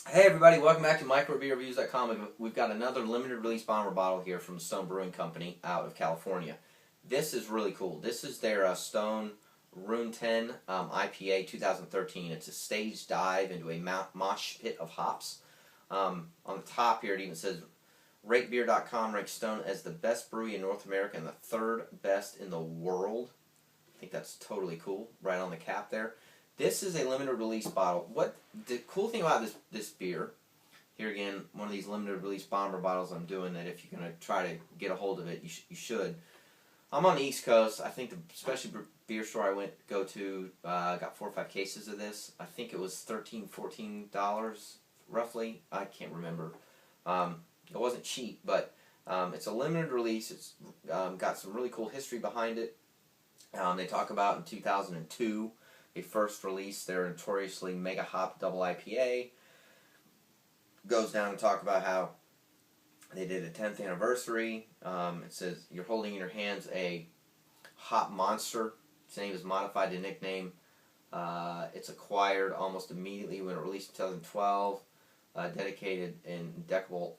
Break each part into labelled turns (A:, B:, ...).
A: Hey everybody, welcome back to microbeerreviews.com. We've got another limited release bomber bottle here from Stone Brewing Company out of California. This is really cool. This is their Stone RuinTen IPA 2013. It's a stage dive into a mosh pit of hops. On the top here it even says ratebeer.com ranks Stone as the best brewery in North America and the third best in the world. I think that's totally cool, right on the cap there. This is a limited release bottle. What the cool thing about this beer, here again, one of these limited release bomber bottles I'm doing that if you're going to try to get a hold of it, you should. I'm on the East Coast. I think the specialty beer store I go to got 4 or 5 cases of this. I think it was $13, $14 roughly. I can't remember. It wasn't cheap, but it's a limited release. It's got some really cool history behind it. They talk about in 2002 they first released their notoriously mega hop double IPA. Goes down to talk about how they did a 10th anniversary. It says you're holding in your hands a hop monster. Its name is modified to nickname. It's acquired almost immediately when it released in 2012. Dedicated and deckable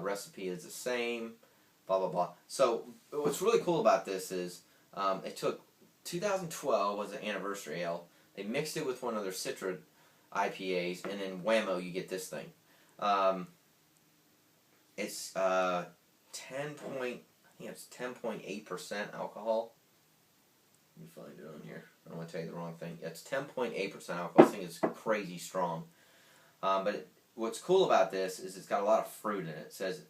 A: recipe is the same. Blah blah blah. So what's really cool about this is it took 2012 was an anniversary ale. They mixed it with one of their Citra IPAs, and then whammo, you get this thing. It's 10.8% alcohol. Let me find it on here. I don't want to tell you the wrong thing. It's 10.8% alcohol. This thing is crazy strong. What's cool about this is it's got a lot of fruit in it. It says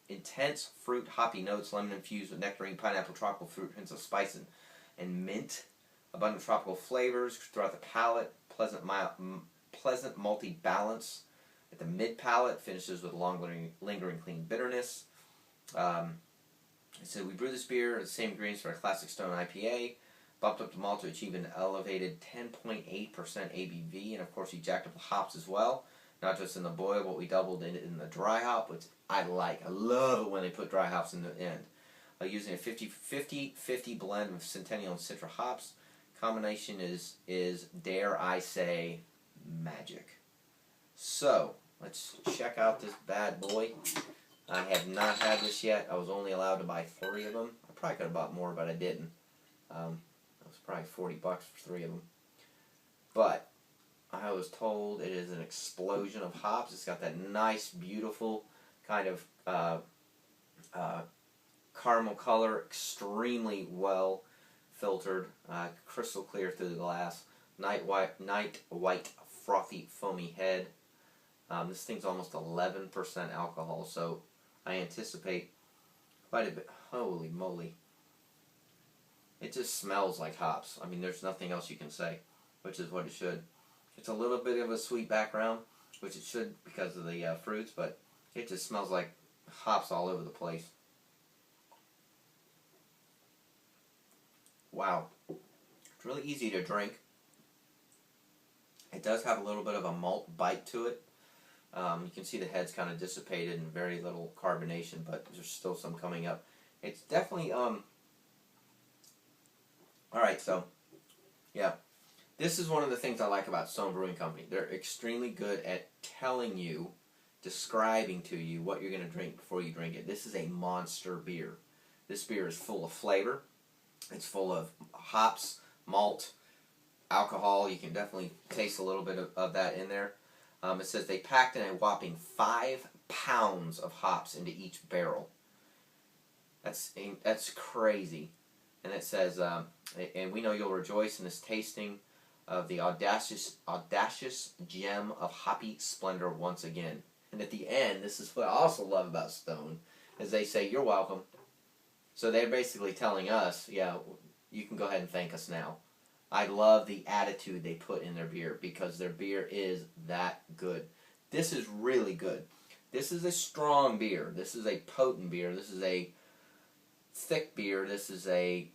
A: intense fruit, hoppy notes, lemon infused with nectarine, pineapple, tropical fruit, hints of spice and mint. Abundant tropical flavors throughout the palate. Pleasant malty balance at the mid palate. Finishes with lingering clean bitterness. It said we brew this beer with the same ingredients for a classic Stone IPA. Bumped up the malt to achieve an elevated 10.8% ABV, and of course we jacked up the hops as well. Not just in the boil, but we doubled it in the dry hop, which I like. I love it when they put dry hops in the end. Using a 50-50 blend of Centennial and Citra hops. Combination is, dare I say, magic. So, let's check out this bad boy. I have not had this yet. I was only allowed to buy 3 of them. I probably could have bought more, but I didn't. It was probably $40 for 3 of them. But I was told it is an explosion of hops. It's got that nice, beautiful kind of caramel color, extremely well filtered, crystal clear through the glass, night white frothy foamy head. This thing's almost 11% alcohol, so I anticipate quite a bit. Holy moly. It just smells like hops. I mean, there's nothing else you can say, which is what it should. It's a little bit of a sweet background, which it should because of the fruits, but it just smells like hops all over the place. Wow. It's really easy to drink. It does have a little bit of a malt bite to it. You can see the head's kind of dissipated and very little carbonation, but there's still some coming up. It's definitely, alright, so, yeah. This is one of the things I like about Stone Brewing Company. They're extremely good at telling you, describing to you what you're going to drink before you drink it. This is a monster beer. This beer is full of flavor. It's full of hops, malt, alcohol. You can definitely taste a little bit of that in there. It says they packed in a whopping 5 pounds of hops into each barrel. That's crazy. And it says, and we know you'll rejoice in this tasting of the audacious gem of hoppy splendor once again. And at the end, this is what I also love about Stone, is they say, you're welcome. So they're basically telling us, yeah, you can go ahead and thank us now. I love the attitude they put in their beer because their beer is that good. This is really good. This is a strong beer. This is a potent beer. This is a thick beer. This is a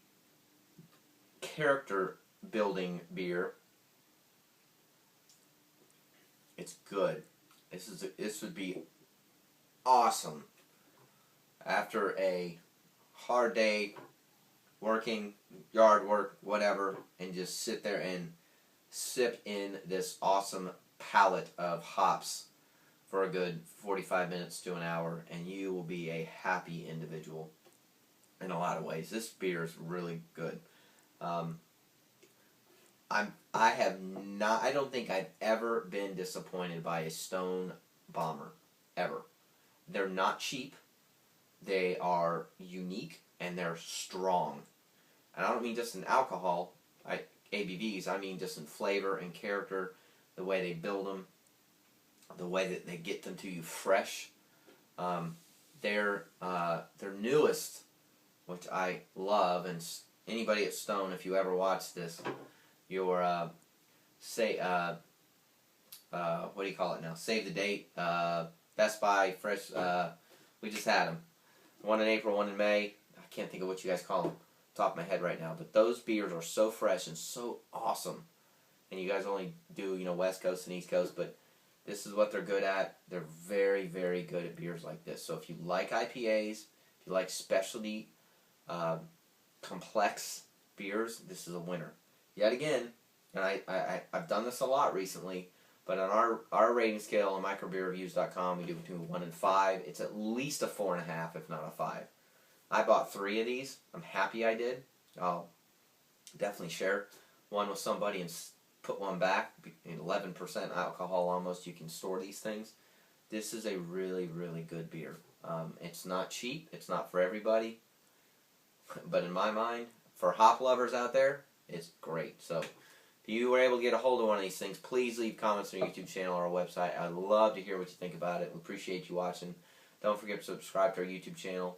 A: character building beer. It's good. This would be awesome after a hard day working, yard work, whatever, and just sit there and sip in this awesome palette of hops for a good 45 minutes to an hour, and you will be a happy individual in a lot of ways. This beer is really good. I don't think I've ever been disappointed by a Stone Bomber, ever. They're not cheap, they are unique, and they're strong. And I don't mean just in alcohol, ABVs, I mean just in flavor and character, the way they build them, the way that they get them to you fresh. Their newest, which I love, and anybody at Stone, if you ever watch this, your what do you call it now? Save the date. Best Buy fresh. We just had them. One in April, one in May. I can't think of what you guys call them. Top of my head right now, but those beers are so fresh and so awesome. And you guys only do West Coast and East Coast, but this is what they're good at. They're very, very good at beers like this. So if you like IPAs, if you like specialty, complex beers, this is a winner. Yet again, and I've done this a lot recently, but on our rating scale on microbeerreviews.com, we do between 1 and 5. It's at least a 4.5, if not a 5. I bought 3 of these. I'm happy I did. I'll definitely share one with somebody and put one back. 11% alcohol almost. You can store these things. This is a really, really good beer. It's not cheap. It's not for everybody. But in my mind, for hop lovers out there, it's great. So if you were able to get a hold of one of these things, please leave comments on our YouTube channel or our website. I'd love to hear what you think about it. We appreciate you watching. Don't forget to subscribe to our YouTube channel.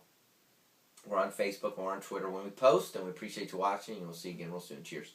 A: We're on Facebook, we're on Twitter when we post, and we appreciate you watching, and we'll see you again real soon. Cheers.